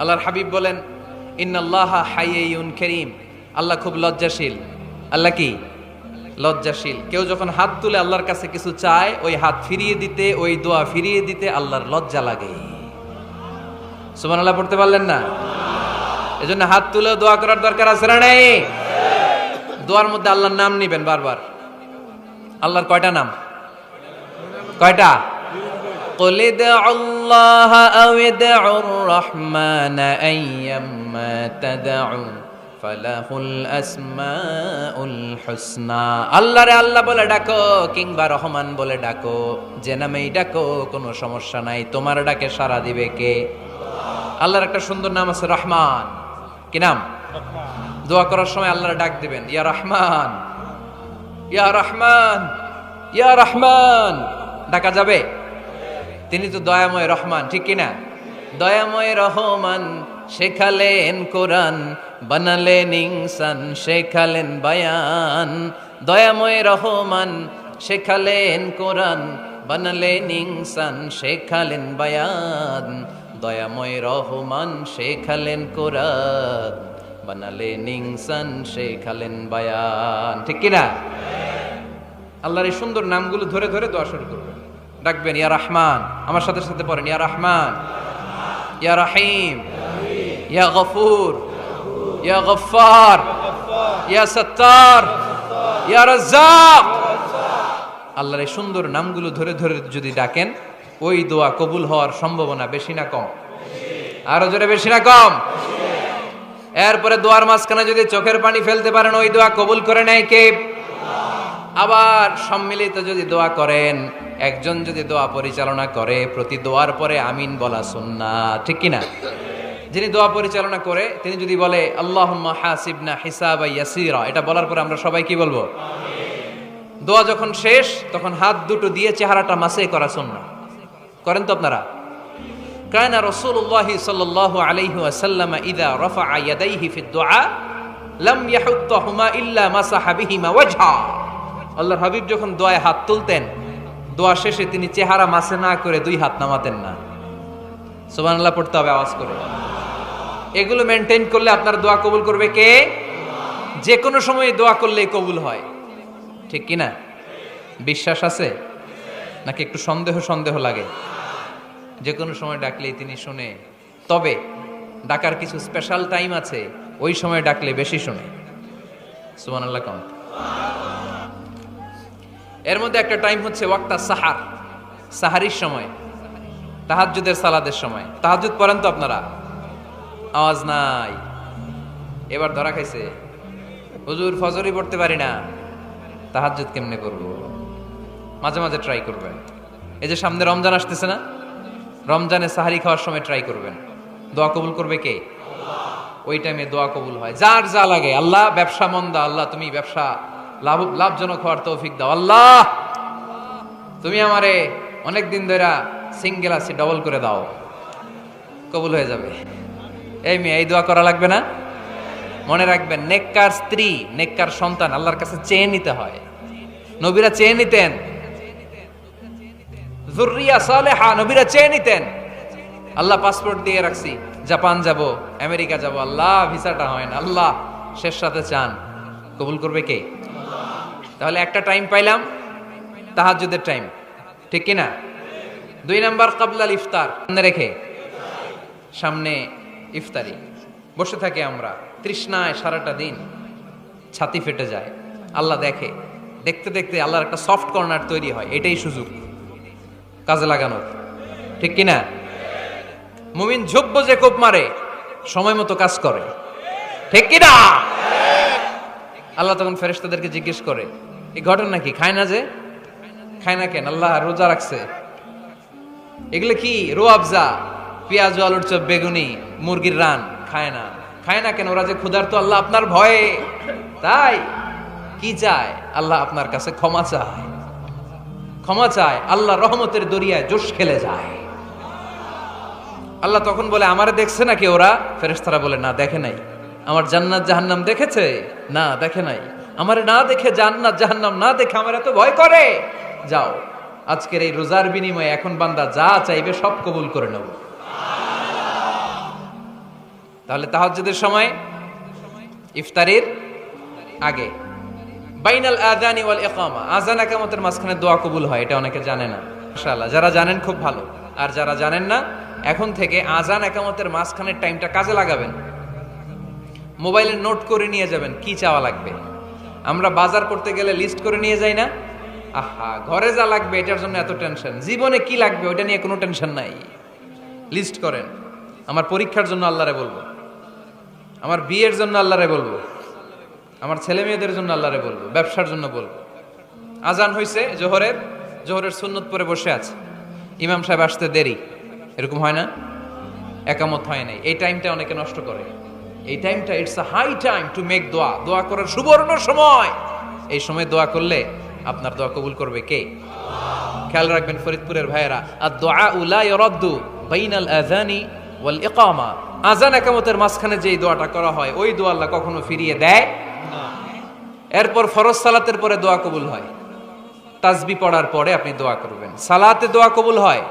আল্লাহর হাবিব বলেন, ইন্নাল্লাহা হাইয়্যুন কারীম, আল্লাহ খুব লজ্জাশীল। আল্লাহ কি লজ্জাশীল। কেউ যখন হাত তুলে আল্লাহর কাছে কিছু চায়, ওই হাত ফিরিয়ে দিতে, ওই দোয়া ফিরিয়ে দিতে আল্লাহর লজ্জা লাগে। সুবহানাল্লাহ পড়তে পারলেন না? এজন্য হাত তুলে দোয়া করার দরকার আছে না নেই? দোয়ার মধ্যে আল্লাহর নাম নিবেন বারবার। আল্লাহর কয়টা নাম? কয়টা? قل ادعوا الله أو ادعوا الرحمن أيما تدعوا فله الأسماء الحسنى। আল্লাহ রে আল্লাহ বলে ডাকো কিংবা রহমান বলে ডাকো, যে নামেই ডাকো কোনো সমস্যা নাই, তোমার ডাকে সাড়া দিবে কে? আল্লাহর একটা সুন্দর নাম আছে রহমান। কি নাম? দোয়া করার সময় আল্লাহর ডাক দিবেন, ইয়া রহমান, ইয়া রহমান, ইয়া রহমান। ডাকা যাবে? তিনি তো দয়াময় রহমান, ঠিক কিনা? দয়াময় রহমান শেখালেন কোরআন, বানালেন ইনসান, শেখালেন বায়ান। দয়াময় রহমান শেখালেন কোরআন, বানালেন ইনসান, শেখালেন বায়ান। দয়াময় রহমান শেখালেন কোরআন, বানালেন ইনসান, শেখালেন বায়ান, ঠিক কিনা? আল্লাহর এই সুন্দর নামগুলো ধরে ধরে দোয়া শুরু করবেন। ডাকবেন ইয়া রহমান, আমার সাথে সাথে পড়েন ইয়া রহমান, ইয়া রহিম, ইয়া গফুর, ইয়া গফফার, ইয়া সত্তার, ইয়া রাজ্জাক। আল্লাহর এই সুন্দর নামগুলো ধরে ধরে যদি ডাকেন, ওই দোয়া কবুল হওয়ার সম্ভাবনা বেশি না কম? আরো জোরে বেশি না কম? এরপরে দোয়ার মাঝখানে যদি চোখের পানি ফেলতে পারেন, ওই দোয়া কবুল করে নেয় কে? আবার সম্মিলিত যদি দোয়া করেন, একজন যদি দোয়া পরিচালনা করে, প্রতি দোয়ার পরে আমিন বলা সুন্নাত, ঠিক কিনা? যিনি দোয়া পরিচালনা করে তিনি যদি বলে আল্লাহুম্মা হাসিবনা হিসাবান ইয়াসীরা, এটা বলার পরে আমরা সবাই কি বলবো? আমিন। দোয়া যখন শেষ তখন হাত দুটো দিয়ে চেহারাটা মাসে করা সুন্নাত। করেন তো আপনারা? কানা রাসূলুল্লাহি সাল্লাল্লাহু আলাইহি ওয়াসাল্লাম ইযা রাফা'a ইয়াদাইহি ফিদ দুআ লাম ইয়াহুত্তাহুমা ইল্লা মাসাহা বিহিমা ওয়াজহা। আল্লাহর হাবিব যখন দোয়ায় হাত তুলতেন, দোয়া শেষে তিনি চেহারা মাসে না করে দুই হাত নামাতেন না। সুবহানাল্লাহ পড়তে হবে আওয়াজ করে। এগুলো মেনটেন করলে আপনার দোয়া কবুল করবে কে? যে কোনো সময় দোয়া করলেই কবুল হয়, ঠিক কিনা? বিশ্বাস আছে নাকি একটু সন্দেহ সন্দেহ লাগে? যে কোনো সময় ডাকলেই তিনি শুনে। তবে ডাকার কিছু স্পেশাল টাইম আছে, ওই সময় ডাকলে বেশি শুনে। সুবহানাল্লাহ কোন? এর মধ্যে একটা টাইম হচ্ছে ওয়াক্তা সাহার, সাহারির সময়, তাহাজ্জুদের সালাদের সময়। তাহাজ্জুদ পড়েন তো আপনারা? আওয়াজ নাই। এবার ধরা খাইছে, হুজুর ফজরই পড়তে পারি না, তাহাজ্জুদ কেমনে করব? মাঝে মাঝে ট্রাই করবেন। এই যে সামনে রমজান আসতেছে না, রমজানে সাহারি খাওয়ার সময় ট্রাই করবেন। দোয়া কবুল করবে কে? ওই টাইমে দোয়া কবুল হয়। যার যা লাগে, আল্লাহ ব্যবসা মন্দা, আল্লাহ তুমি ব্যবসা লাভজনক হওয়ার তৌফিক দাও, আল্লাহ তুমি আমারে অনেকদিন ধরে সিঙ্গেল আছি, ডবল করে দাও, কবুল হয়ে যাবে। এই মেয়ে, এই দোয়া করা লাগবে না? মনে রাখবেন, নেককার স্ত্রী, নেককার সন্তান আল্লাহর কাছে চেয়ে নিতে হয়। নবীরা চেয়ে নিতেন, যুররিয়া সালেহা নবীরা চেয়ে নিতেন। আল্লাহ পাসপোর্ট দিয়ে রাখছি, জাপান যাব, আমেরিকা যাব, আল্লাহ ভিসাটা হয় না, আল্লাহ শেষ সাথে চান, কবুল করবে কে? তাহলে একটা টাইম পাইলাম, তাহাজ্জুদের টাইম, ঠিক কিনা? 2 নাম্বার ক্বাবলাল ইফতার, সামনে রেখে, সামনে ইফতারি বসে থাকি আমরা, তৃষ্ণায় সারাটা দিন ছাতি ফেটে যায়। আল্লাহ দেখে, দেখতে দেখতে আল্লাহর একটা সফট কর্নার তৈরি হয়। এটাই সুযোগ কাজে লাগানোর, ঠিক কিনা? মুমিন ঝোপ যে কোপ মারে, সময় মতো কাজ করে, ঠিক কিনা? আল্লাহ তখন ফেরেশতাদেরকে জিজ্ঞেস করে, এই ঘটনা কি? খায় না যে? খায় না কেন? আল্লাহ রোজা রাখছে। এগুলো কি? রোয়াবজা, পেঁয়াজ আলুর চপ, বেগুনি, মুরগির রান খায় না। খায় না কেন? ওরা যে ক্ষুধার্ত, আল্লাহ আপনার ভয়ে। তাই কি চায়? আল্লাহ আপনার কাছে ক্ষমা চায়, ক্ষমা চায়। আল্লাহ রহমতের দরিয়ায় জোশ খেলে যায়। আল্লাহ তখন বলে, আমারে দেখছে নাকি ওরা? ফেরেশতারা বলে, না দেখে নাই। আমার জান্নাত জাহান্নাম দেখেছে? না দেখে নাই। আমারে না দেখে, জান্নাত জাহান্নাম না দেখে আমার এত ভয় করে? যাও, আজকের এই রোজার বিনিময়ে এখন বান্দা যা চাইবে সব কবুল করে নেব। তাহলে তাহাজ্জুদের সময় ইফতারির আগে, বাইনাল আযানি ওয়াল ইকামা, আযান ইকামতের মাঝখানে দোয়া কবুল হয়, এটা অনেকে জানে না। মাশাআল্লাহ, যারা জানেন খুব ভালো, আর যারা জানেন না এখন থেকে আযান ইকামতের মাঝখানের টাইমটা কাজে লাগাবেন। মোবাইলে নোট করে নিয়ে যাবেন কি চাওয়া লাগবে। আমরা বাজার করতে গেলে লিস্ট করে নিয়ে যাই না, আহা ঘরে যা লাগবে এটার জন্য এত টেনশন, জীবনে কি লাগবে ওটা নিয়ে কোনো টেনশন নাই, লিস্ট করেন। আমার পরীক্ষার জন্য আল্লাহরে বলবো, আমার বিয়ের জন্য আল্লাহরে বলবো, আমার ছেলে মেয়েদের জন্য আল্লাহরে বলবো, ব্যবসার জন্য বলবো। আজান হয়েছে জোহরের সুন্নত পরে বসে আছে, ইমাম সাহেব আসতে দেরি, এরকম হয় না, একামত হয় নাই, এই টাইমটা অনেকে নষ্ট করে। এই টাইমটা it's a high time to make দোয়া, দোয়া করার সুবর্ণ সময়। এই সময় দোয়া করলে আপনার দোয়া কবুল করবে কে? খেয়াল রাখবেন ফরিদপুরের ভাইয়েরা, আর দোয়া লা ইরাদ্দু বাইনাল আযানি ওয়াল ইকামা, আযান ইকামতের মাঝখানে যেই দোয়াটা করা হয় ওই দোয়া আল্লাহ কখনো ফিরিয়ে দেয় না। এরপর ফরজ সালাতের পরে দোয়া কবুল হয়, তাসবিহ পড়ার পরে আপনি দোয়া করবেন। সালাতে দোয়া কবুল হয়,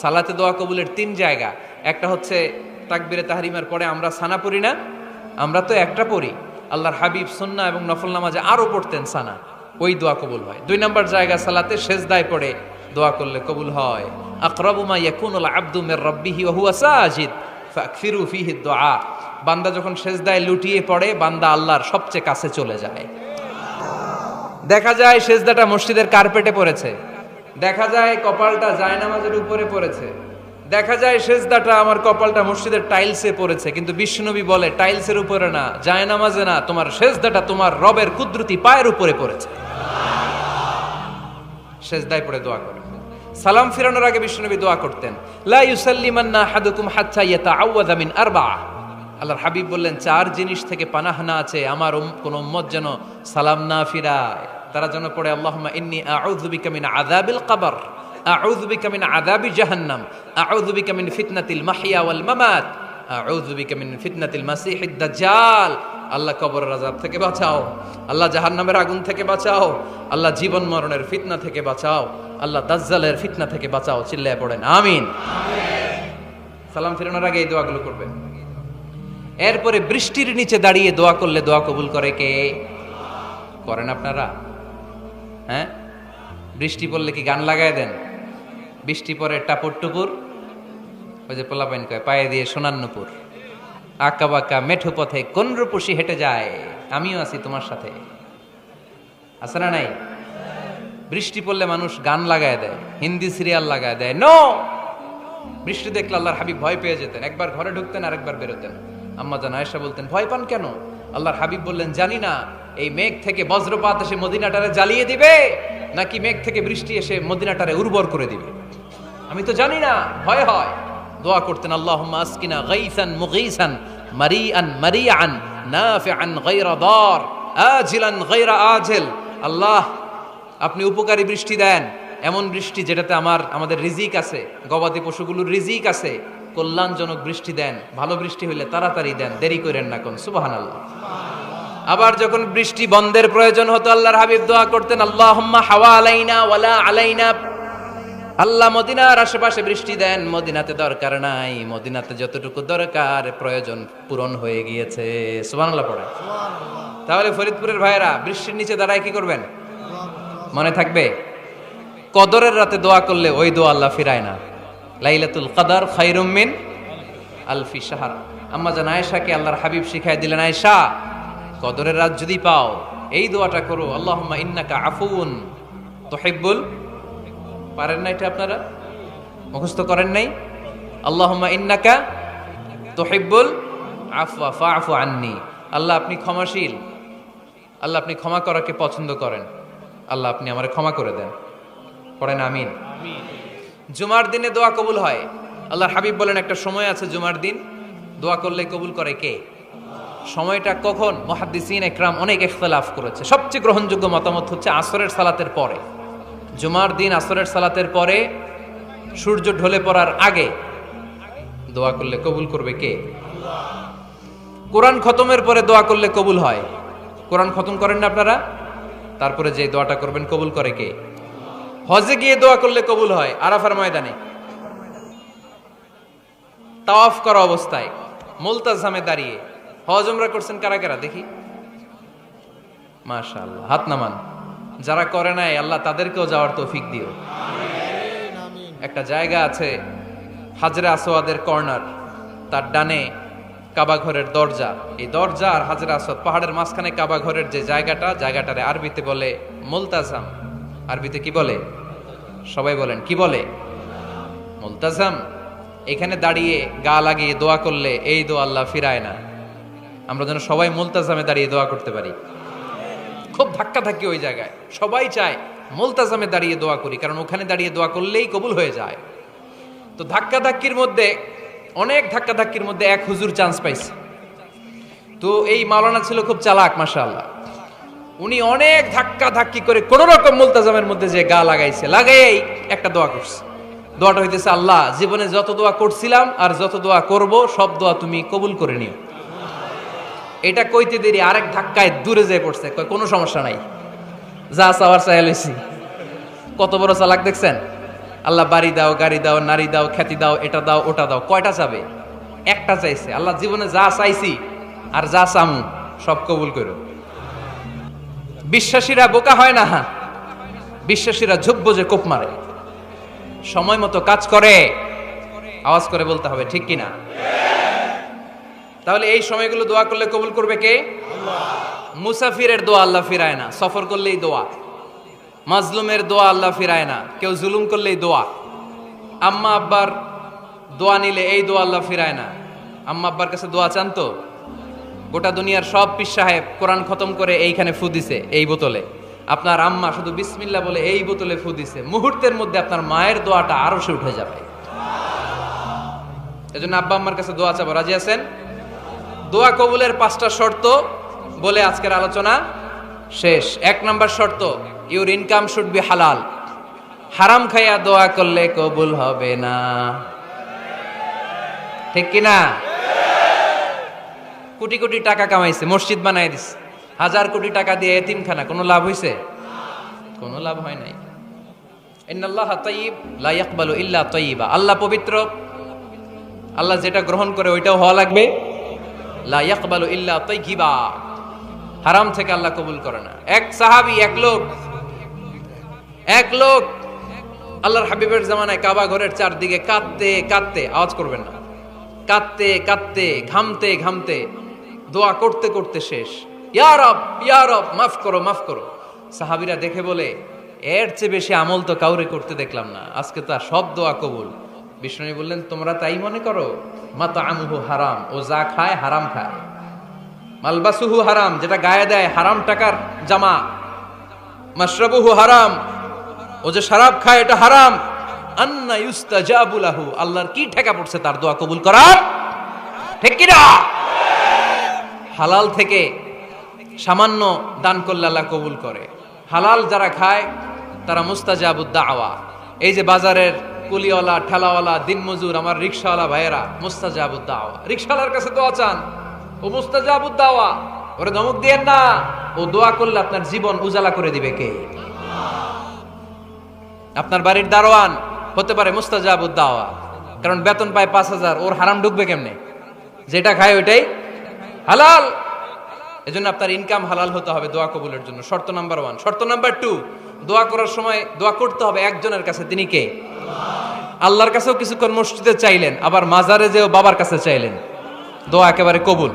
সালাতে দোয়া কবুলের 3 জায়গা। একটা হচ্ছে তাকবীরে তাহরিমার পরে আমরা সানা পড়ি না, আমরা তো একটা পড়ি, আল্লাহর হাবিব সুন্নাহ এবং নফল নামাজে আরো পড়তেন সানা, ওই দোয়া কবুল হয়। 2 নম্বর জায়গা সালাতে সেজদায় পড়ে দোয়া করলে কবুল হয়। আকরাবু মা ইয়াকুনুল আবদু মির রাব্বিহি ওয়া হুয়া সাজিদ ফাকফিরু ফিহি দুআ, বান্দা যখন সেজদায় লুটিয়ে পড়ে বান্দা আল্লাহর সবচেয়ে কাছে চলে যায়। দেখা যায় সেজদাটা মসজিদের কার্পেটে পড়েছে, দেখা যায় কপালটা জায়নামাজের উপরে পড়েছে, দেখা যায় সেজদাটা আমার কপালটা মসজিদের টাইলসে পড়েছে, কিন্তু বিশ্বনবী বলে টাইলসের উপরে না, জায়নামাজে না, তোমার সেজদাটা তোমার রবের কুদরতি পায়ের উপরে পড়েছে। সেজদায় পড়ে দোয়া করে। সালাম ফিরানোর আগে বিশ্বনবী দোয়া করতেন, লা ইউসাল্লিমান্না আহাদুকুম হাত্তা ইয়াতাআওয়াযা মিন আরবাআ, আল্লাহর হাবিব বললেন 4 জিনিস থেকে পানাহ না আছে আমার কোন উম্মত যেন সালাম না ফিরায়। তারা যেন পড়ে আল্লাহুম্মা ইন্নী আউযু বিকা মিন আযাবিল কবর, আউযু বিকা মিন আযাবি জাহান্নাম, আউযু বিকা মিন ফিতনাতিল মাহইয়া ওয়াল মামাত, আউযু বিকা মিন ফিতনাতিল মাসিহিদ দাজ্জাল। আল্লাহ কবরের আযাব থেকে বাঁচাও, আল্লাহ জাহান্নামের আগুন থেকে বাঁচাও, আল্লাহ জীবন মরণের ফিতনা থেকে বাঁচাও, আল্লাহ দাজ্জালের ফিতনা থেকে বাঁচাও। চিল্লায়ে পড়েন আমিন। সালাম ফিরানোর আগে এই দোয়াগুলো করবেন। এরপরে বৃষ্টির নিচে দাঁড়িয়ে দোয়া করলে দোয়া কবুল করে কে? করেন আপনারা? হ্যাঁ, বৃষ্টি পড়লে কি গান লাগায় দেন? বৃষ্টি পরে টাপুর টুপুর, ওই যে পোলাপাইন কয় পায়ে দিয়ে সোনার নুপুর, আঁকা বাঁকা মেঠো পথে কোন রূপসী হেঁটে যায়, আমিও আছি তোমার সাথে, আছে না নাই? বৃষ্টি পড়লে মানুষ গান লাগায় দেয়, হিন্দি সিরিয়াল লাগায় দেয়। নো, বৃষ্টি দেখলে আল্লাহর হাবিব ভয় পেয়ে যেতেন, একবার ঘরে ঢুকতেন আরেকবার বেরোতেন। আম্মা জান আয়েশা বলতেন, ভয় পান কেন? আল্লাহর হাবিব বললেন, জানি না এই মেঘ থেকে বজ্রপাত এসে মদিনাটারে জ্বালিয়ে দিবে নাকি মেঘ থেকে বৃষ্টি এসে মদিনাটারে উর্বর করে দিবে, আমি তো জানি না, ভয় হয়। দোয়া করতেন, আল্লাহুম্মা আসকিনা গাইসান মুগীসান মারিআন মারিআন নাফিআন গায়রা দার আজিলান গায়রা আজিল। আল্লাহ, আপনি উপকারী বৃষ্টি দেন, এমন বৃষ্টি যেটাতে আমাদের রিজিক আছে, গবাদি পশুগুলোর রিজিক আছে, কল্যাণজনক বৃষ্টি দেন, ভালো বৃষ্টি হইলে তাড়াতাড়ি দেন, দেরি করেন না কোন। সুবহানাল্লাহ। আবার যখন বৃষ্টি বন্ধের প্রয়োজন হতো আল্লাহর হাবিব দোয়া করতেন, আল্লাহুম্মা হাওয়া আলাইনা ওয়ালা আলাইনা, আল্লাহ মদিনার আশেপাশে বৃষ্টি দেন, মদিনাতে দরকার নাই, মদিনাতে যতটুকু দরকার প্রয়োজন পূরণ হয়ে গিয়েছে। সুবহানাল্লাহ পড়ে। তাহলে ফরিদপুরের ভাইয়েরা বৃষ্টির নিচে দাঁড়ায় কি করবেন? মনে থাকবে কদরের রাতে দোয়া করলে ওই দোয়া আল্লাহ ফিরায় না। লাইলাতুল কদর খায়রুম মিন আলফি শাহর। আম্মা জান আয়েশাকে আল্লাহর হাবিব শিখায় দিলেন, আয়েশা কদরের রাত যদি পাও এই দোয়াটা করো, আল্লাহুম্মা ইন্নাকা আফুউন তুহিব্বুল, পারেন না এটা আপনারা? মুখস্থ করেন নাই? আল্লাহুম্মা ইন্নাকা তুহিব্বুল আফওয়া ফাআফু আন্নি, আল্লাহ আপনি ক্ষমাশীল, আল্লাহ আপনি ক্ষমা করাকে পছন্দ করেন, আল্লাহ আপনি আমারে ক্ষমা করে দেন। পড়েন আমিন। জুমার দিনে দোয়া কবুল হয়। আল্লাহর হাবিব বলেন একটা সময় আছে জুমার দিন দোয়া করলে কবুল করে কে? সময়টা কখন? মুহাদ্দিসিন ইকরাম অনেক ইখতিলাফ করেছে, সবচেয়ে গ্রহণযোগ্য মতামত হচ্ছে আসরের সালাতের পরে। জুমার দিন আসরের সালাতের পরে সূর্য ঢলে পড়ার আগে দোয়া করলে কবুল করবে কে? কোরআন খতমের পরে দোয়া করলে কবুল হয়। কোরআন খতম করেন না আপনারা? তারপরে যে দোয়াটা করবেন কবুল করে কে? হজে গিয়ে দোয়া করলে কবুল হয়, আরাফার ময়দানে তাওয়াফ করা অবস্থায় মুলতাজামে দাঁড়িয়ে। হজ উমরা করছেন কারা কারা দেখি? মাশাআল্লাহ, হাত নামান। যারা করে নাই আল্লাহ তাদেরকেও যাওয়ার তৌফিক দিও। একটা জায়গা আছে হাজরে আসওয়াদের কর্নার, তার ডানে কাবা ঘরের দরজা। এই দরজা আর হাজরে আসওয়াদ, পাহাড়ের মাঝখানে কাবা ঘরের যে জায়গাটারে আরবিতে বলে মুলতাজাম। আরবিতে কি বলে? সবাই বলেন, কি বলে? মুলতাজাম। এখানে দাঁড়িয়ে গা লাগিয়ে দোয়া করলে এই দোয়া আল্লাহ ফিরায় না। আমরা যেন সবাই মুলতাজামে দাঁড়িয়ে দোয়া করতে পারি। খুব ধাক্কা ধাক্কি ওই জায়গায়, সবাই চায় মুলতাজামে দাঁড়িয়ে দোয়া করি, কারণ ওখানে দাঁড়িয়ে দোয়া করলেই কবুল হয়ে যায়। তো ধাক্কা ধাক্কির মধ্যে, অনেক ধাক্কা ধাক্কির মধ্যে এক হুজুর চান্স পাইছে। তো এই মাওলানা ছিল খুব চালাক, মাশাআল্লাহ। উনি অনেক ধাক্কা ধাক্কি করে কোন রকম মুলতাজামের মধ্যে যে গা লাগাইছে, লাগাই একটা দোয়া করছে। দোয়াটা হইতেছে, আল্লাহ জীবনে যত দোয়া করছিলাম আর যত দোয়া করব সব দোয়া তুমি কবুল করে নিও। এটা কইতে দেরি আরেক ধাক্কায় দূরে যেয়ে পড়ছে, কয় কোনো সমস্যা নাই, যা চাওয়ার চাই লইছি। কত বড় চালাক দেখছেন? আল্লাহ বাড়ি দাও, গাড়ি দাও, নারী দাও, খ্যাতি দাও, এটা দাও, ওটা দাও। কয়টা চাবে? একটা চাইছে। আল্লাহ জীবনে যা চাইছি আর যা চামু সব কবুল করো। বিশ্বাসীরা বোকা হয় না, বিশ্বাসীরা ঝুব্ব যে কোপ মারে। সময় মতো কাজ করে, আওয়াজ করে বলতে হবে ঠিক কিনা? তাহলে এই সময়গুলো দোয়া করলে কবুল করবে কে? মুসাফিরের দোয়া আল্লাহ ফিরায় না, সফর করলেই দোয়া। মাজলুমের দোয়া আল্লাহ ফিরায় না, কেউ জুলুম করলেই দোয়া। আম্মা আব্বার দোয়া নিলে এই দোয়া আল্লাহ ফিরায় না। আম্মা আব্বার কাছে দোয়া চান তো? গোটা দুনিয়ার সব পীর সাহেব কোরআন খতম করে এইখানে ফু দিছে এই বোতলে, আপনার আম্মা শুধু বিসমিল্লাহ বলে এই বোতলে ফু দিছে, মুহূর্তের মধ্যে আপনার মায়ের দোয়াটা আরো সে উঠে যাবে। এজন্য আব্বা আম্মার কাছে দোয়া চাবো, রাজি আছেন? দোয়া কবুলের 5টা শর্ত বলে আজকের আলোচনা শেষ। 1 নাম্বার শর্ত, ইউর ইনকাম শুড বি হালাল। হারাম খাইয়া দোয়া করলে কবুল হবে না, ঠিক কিনা? কোটি কোটি টাকা কামাইছে, মসজিদ বানাই দিছে, 1000 কোটি টাকা দিয়ে এতিমখানা, কোনো লাভ হইছে? কোনো লাভ হয় নাই। ইন্নাল্লাহা তাইয়্যিব লা ইয়াকবালু ইল্লা তাইয়্যিবা। আল্লাহ পবিত্র, আল্লাহ যেটা গ্রহণ করে ওইটাও হওয়া লাগবে। লা ইয়াকবালু ইল্লা তাইয়্যিবা, হারাম থেকে আল্লাহ কবুল করে না। এক সাহাবী, এক লোক আল্লাহর হাবিবের জামানায় কাবা ঘরের চারদিকে কাঁদতে কাঁদতে, আওয়াজ করবেন না, কাঁদতে কাঁদতে, ঘামতে ঘামতে, দোয়া করতে করতে শেষ। ইয়া রব, ইয়া রব, মাফ করো, মাফ করো। সাহাবীরা দেখে বলে, এর চেয়ে বেশি আমল তো কাউরে করতে দেখলাম না, আজকে তার সব দোয়া কবুল। বিষ্ণু বললেন, তোমরা তাই মনে করো? মাতআমুহু হারাম, ও যা খায় হারাম খায়। মালবাসুহু হারাম, যেটা গায়ে দেয় হারাম টাকার জামা। মাশরাবুহু হারাম, ও যে শরাব খায় এটা হারাম। আন্না ইউস্তাজাবু লাহু, আল্লাহর কি ঠেকা পড়ছে তার দোয়া কবুল করার, ঠিক কি না? হালাল থেকে সামান্য দান করলে আল্লাহ কবুল করে। হালাল যারা খায় তারা মুস্তাজাবুদ দাওয়া। এই যে বাজারের কুলিওয়ালা, ঠেলাওয়ালা, দিনমজুর, আমার রিকশাওয়ালা ভাইয়েরা, মুস্তাজাবুদ দাওয়া। রিকশাওয়ালার কাছে দোয়া চান, ও মুস্তাজাবুদ দাওয়া। ওরে ধমক দিয়েন না, ও দোয়া করলে আপনার জীবন উজালা করে দিবে কে? আপনার বাড়ির দারোয়ান হতে পারে মুস্তাজাবুদ দাওয়া, কারণ বেতন পায় 5000, ওর হারাম ঢুকবে কেমনে? যেটা খায় ওইটাই হালাল। এজন্য আপনার ইনকাম হালাল হতে হবে দোয়া কবুলের জন্য। শর্ত নাম্বার 1। শর্ত নাম্বার 2, দোয়া করার সময় দোয়া করতে হবে একজনের কাছে, তিনি কে? আল্লাহর কাছেও কিছুক্ষণ মসজিদে চাইলেন, আবার মাজারে যেও বাবার কাছে চাইলেন, দোয়া একেবারে কবুল?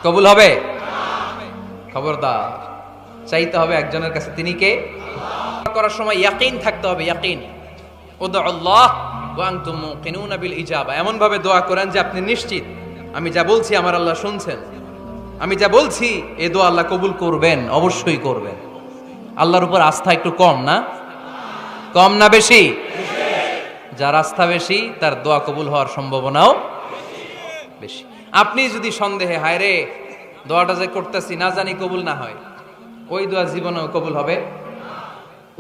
কবুল হবে? খবরদার, চাইতে হবে একজনের কাছে, তিনি কে? করার সময় ইয়াকিন থাকতে হবে, ইয়াকিন। উদউল্লাহ ওয়া আনতুম মুকিনুনা বিল ইজাবা, এমন ভাবে দোয়া করেন যে আপনি নিশ্চিত আমি যা বলছি আমার আল্লাহ শুনছেন, আমি যা বলছি এই দোয়া আল্লাহ কবুল করবেন, অবশ্যই করবেন। আল্লাহর উপর আস্থা একটু কম না? কম না বেশি? যার আস্থা বেশি তার দোয়া কবুল হওয়ার সম্ভাবনাও বেশি। আপনি যদি সন্দেহে, হায় রে দোয়াটা যে করতেছি না জানি কবুল না হয়, ওই দোয়া জীবনেও কবুল হবে?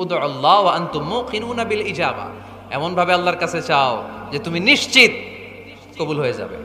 উদউল্লাহ ওয়া আনতুম মুকিনুনা বিল ইজাবা, এমন ভাবে আল্লাহর কাছে চাও যে তুমি নিশ্চিত কবুল হয়ে যাবে।